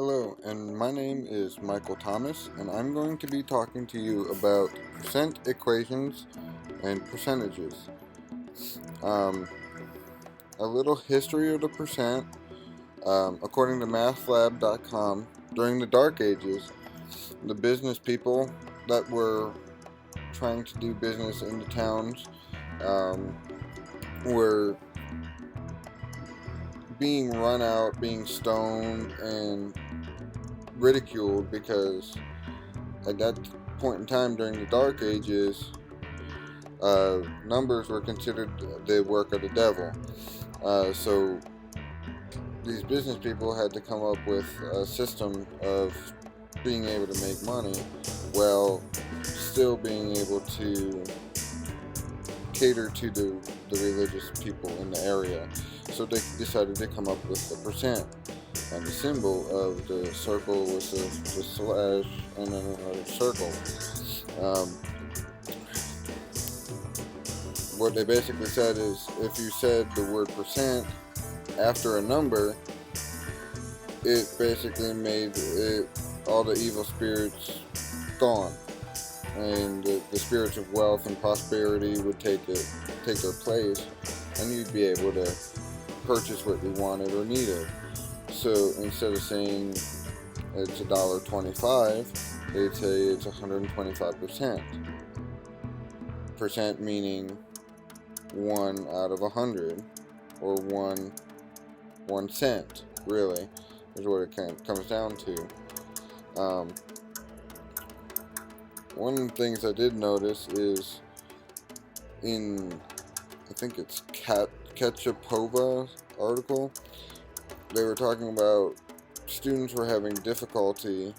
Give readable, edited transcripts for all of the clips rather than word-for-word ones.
Hello, and my name is Michael Thomas, and I'm going to be talking to you about percent equations and percentages. Um, a little history of the percent. According to mathlab.com, during the Dark Ages, the business people that were trying to do business in the towns um, were being run out, being stoned, and ridiculed because at that point in time during the Dark Ages, numbers were considered the work of the devil. So these business people had to come up with a system of being able to make money while still being able to cater to the religious people in the area. So they decided to come up with the percent. And the symbol of the circle was the slash and then another circle. What they basically said is if you said the word percent after a number, it basically made all the evil spirits gone, and the spirits of wealth and prosperity would take their place, and you'd be able to purchase what you wanted or needed. So instead of saying it's $1.25, they'd say it's 125%. Percent meaning 1 out of 100, or 1 cent, really, is what it comes down to. One of the things I did notice is in, I think it's Ketchupova's article, they were talking about students were having difficulty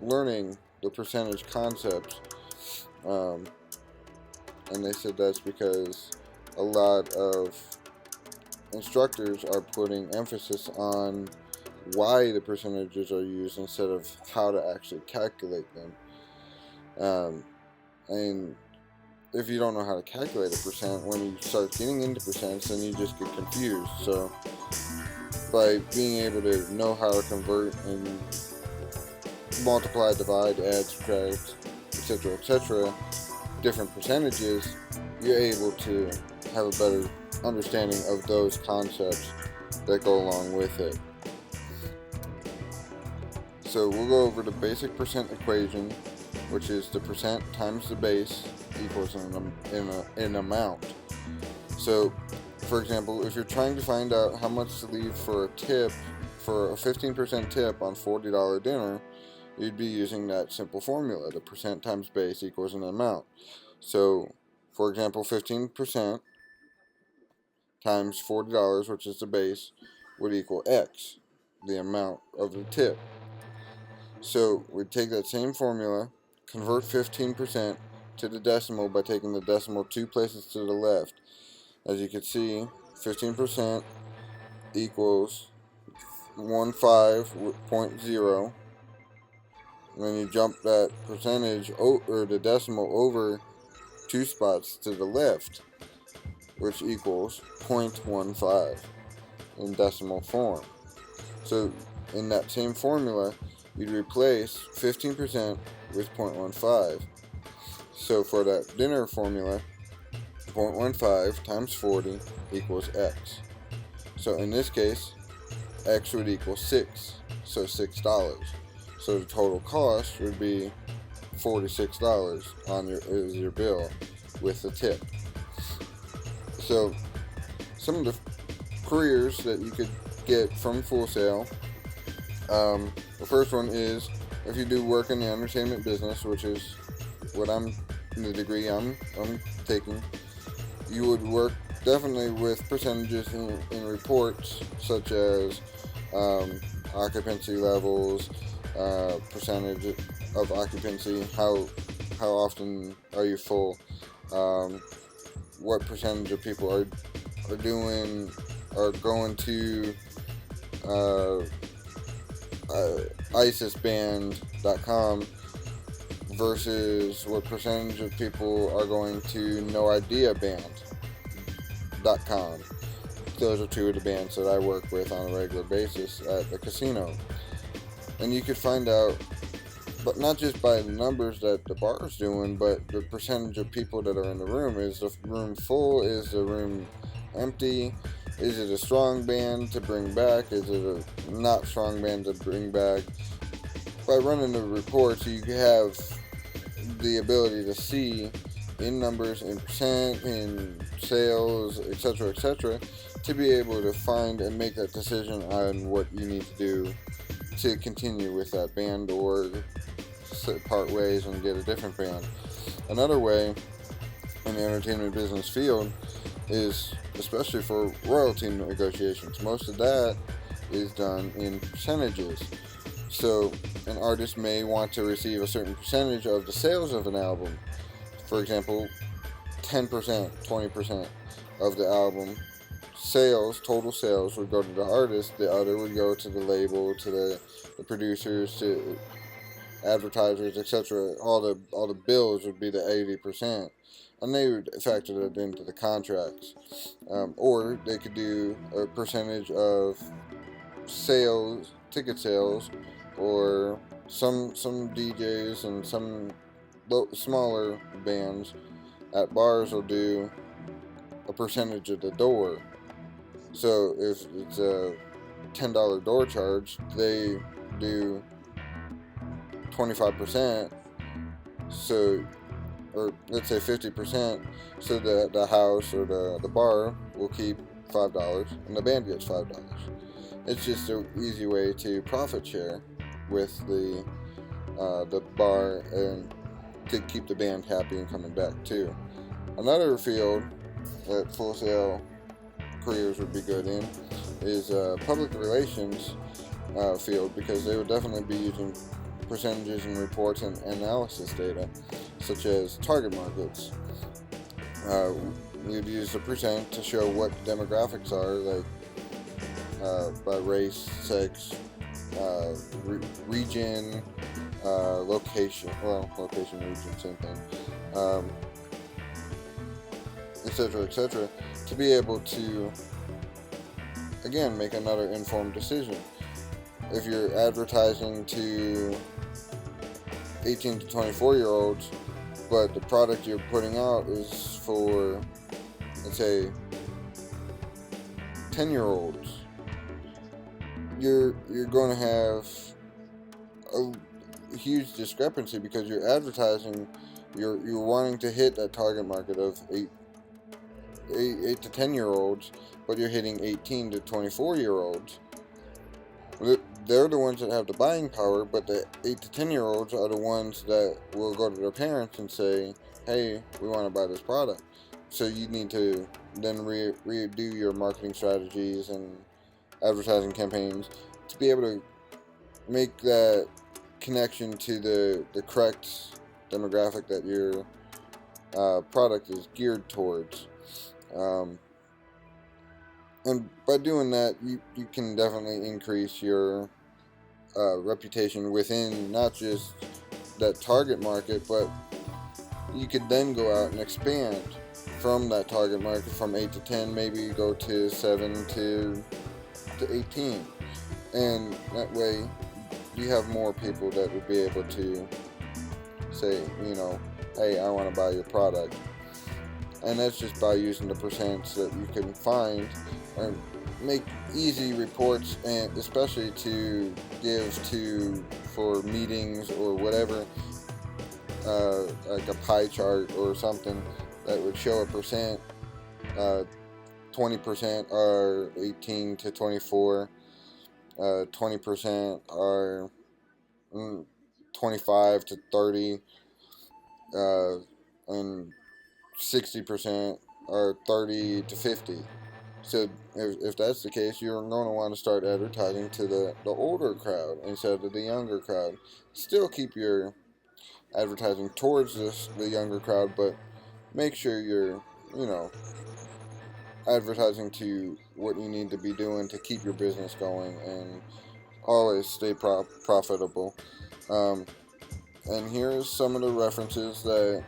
learning the percentage concepts, and they said that's because a lot of instructors are putting emphasis on why the percentages are used instead of how to actually calculate them. And if you don't know how to calculate a percent, when you start getting into percents, then you just get confused. So by being able to know how to convert and multiply, divide, add, subtract, etc., different percentages, you're able to have a better understanding of those concepts that go along with it. So we'll go over the basic percent equation, which is the percent times the base equals an amount. So, for example, if you're trying to find out how much to leave for a tip, for a 15% tip on $40 dinner, you'd be using that simple formula, the percent times base equals an amount. So, for example, 15% times $40, which is the base, would equal X, the amount of the tip. So, we'd take that same formula, convert 15% to the decimal by taking the decimal 2 places to the left. As you can see, 15% equals 15.0. And then you jump that percentage or the decimal over 2 spots to the left, which equals 0.15 in decimal form. So in that same formula, you'd replace 15% with 0.15. So for that dinner formula, 0.15 times 40 equals X. So in this case, X would equal 6, so $6. So the total cost would be $46 on your bill with the tip. So some of the careers that you could get from Full Sail, the first one is if you do work in the entertainment business, which is what the degree I'm taking, you would work definitely with percentages in reports such as occupancy levels, percentage of occupancy, how often are you full, what percentage of people are going to ISISband.com versus what percentage of people are going to NoIdeaBand.com. those are two of the bands that I work with on a regular basis at the casino. And you could find out, but not just by the numbers that the bar is doing, but the percentage of people that are in the room. Is the room full? Is the room empty? Is it a strong band to bring back? Is it a not strong band to bring back? By running the reports, you have the ability to see in numbers, in percent, in sales, etc., to be able to find and make that decision on what you need to do to continue with that band or part ways and get a different band. Another way in the entertainment business field is, especially for royalty negotiations, most of that is done in percentages. So an artist may want to receive a certain percentage of the sales of an album. For example, 10%, 20% of the album sales, total sales, would go to the artist. The other would go to the label, to the producers, to advertisers, etc. All the bills would be the 80%, and they would factor that into the contracts. Or they could do a percentage of sales, ticket sales, or some DJs and some smaller bands at bars will do a percentage of the door. So if it's a $10 door charge, they do 25%. So, or let's say 50%. So the house or the bar will keep $5, and the band gets $5. It's just an easy way to profit share with the bar and to keep the band happy and coming back too. Another field that Full Sail careers would be good in is public relations field, because they would definitely be using percentages and reports and analysis data, such as target markets. We would use the percent to show what demographics are, like by race, sex, region, location, location, region, same thing, etc., to be able to, again, make another informed decision. If you're advertising to 18 to 24-year-olds, but the product you're putting out is for, let's say, 10-year-olds, you're going to have a huge discrepancy, because you're advertising, you're wanting to hit that target market of 8 to 10-year-olds, but you're hitting 18 to 24-year-olds. They're the ones that have the buying power, but the 8 to 10-year-olds are the ones that will go to their parents and say, hey, we want to buy this product. So you need to then redo your marketing strategies and advertising campaigns to be able to make that connection to the correct demographic that your product is geared towards. And by doing that, you can definitely increase your reputation within not just that target market, but you could then go out and expand from that target market from 8 to 10, maybe go to 7 to 18. And that way you have more people that would be able to say, hey, I want to buy your product. And that's just by using the percents that you can find and make easy reports, and especially to give to for meetings or whatever, like a pie chart or something that would show a percent. 20% are 18 to 24, 20% are 25 to 30, and 60% are 30 to 50. So if that's the case, you're going to want to start advertising to the older crowd instead of the younger crowd. Still keep your advertising towards the younger crowd, but make sure you're, advertising to what you need to be doing to keep your business going and always stay profitable. And here's some of the references that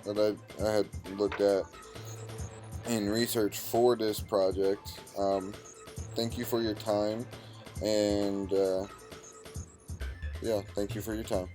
I had looked at. in research for this project. Thank you for your time, and yeah, thank you for your time.